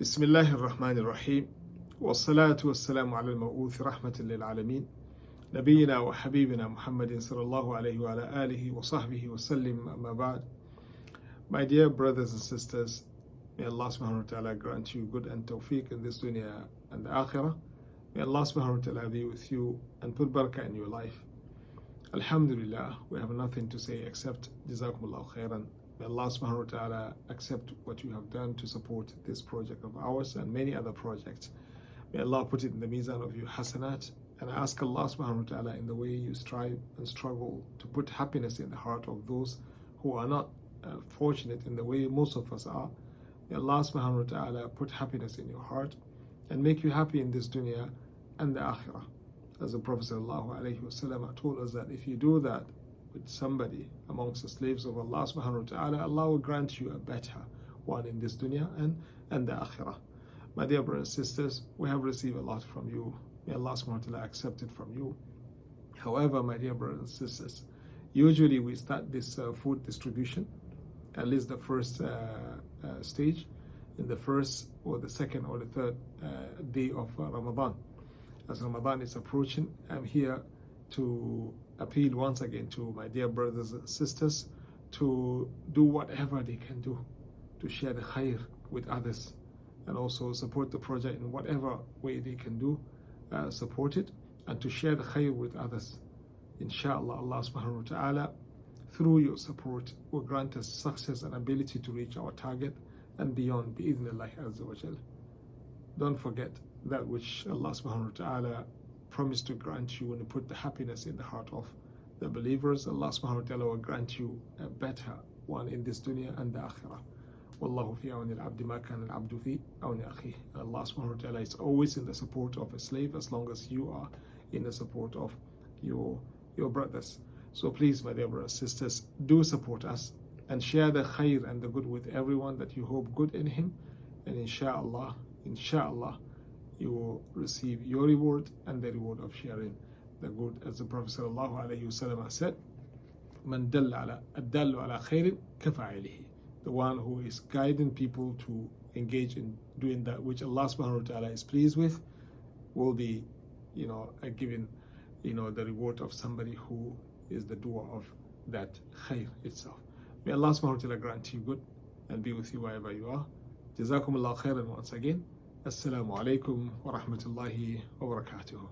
بسم الله الرحمن الرحيم والصلاة والسلام على المبعوث رحمة للعالمين نبينا وحبيبنا محمد صلى الله عليه وعلى آله وصحبه وسلم أما بعد. My dear brothers and sisters, may Allah subhanahu wa ta'ala grant you good and tawfiq in this dunya and the akhirah. May Allah subhanahu wa ta'ala be with you and put barakah in your life. Alhamdulillah, we have nothing to say except Jazakumullahu khairan. May Allah subhanahu wa ta'ala accept what you have done to support this project of ours and many other projects. May Allah put it in the mizan of your hasanat, and I ask Allah subhanahu wa ta'ala, in the way you strive and struggle to put happiness in the heart of those who are not fortunate in the way most of us are. May Allah subhanahu wa ta'ala put happiness in your heart and make you happy in this dunya and the akhirah. As the Prophet sallallahu alaihi wasallam told us that if you do that with somebody amongst the slaves of Allah subhanahu wa ta'ala, Allah will grant you a better one in this dunya and the akhirah. My dear brothers and sisters, we have received a lot from you. May Allah subhanahu wa ta'ala accept it from you. However, my dear brothers and sisters, usually we start this food distribution, at least the first stage, in the first or the second or the third day of Ramadan. As Ramadan is approaching, I'm here to appeal once again to my dear brothers and sisters to do whatever they can do to share the khair with others, and also support the project in whatever way they can do, support it, and to share the khair with others. Inshallah, Allah subhanahu wa ta'ala, through your support, will grant us success and ability to reach our target and beyond, bi'idhnillah azza wa jal. Don't forget that which Allah subhanahu wa ta'ala promised to grant you when you put the happiness in the heart of the believers. Allah subhanahu wa ta'ala will grant you a better one in this dunya and the akhirah. Wallahu fi awni al-abdi ma kana al-abdu fi awni akhi. Allah subhanahu wa ta'ala is always in the support of a slave as long as you are in the support of your brothers. So please, my dear brothers and sisters, do support us and share the khair and the good with everyone that you hope good in him, and inshallah, you will receive your reward and the reward of sharing the good. As the Prophet sallallahu alaihi wasallam said, "Man dalla ala khairin kafa'ilihi." The one who is guiding people to engage in doing that which Allah subhanahu wa ta'ala is pleased with will be, given, the reward of somebody who is the doer of that khair itself. May Allah subhanahu wa ta'ala grant you good and be with you wherever you are. Jazakumullah khairan once again. Assalamu alaikum wa rahmatullahi wa barakatuh.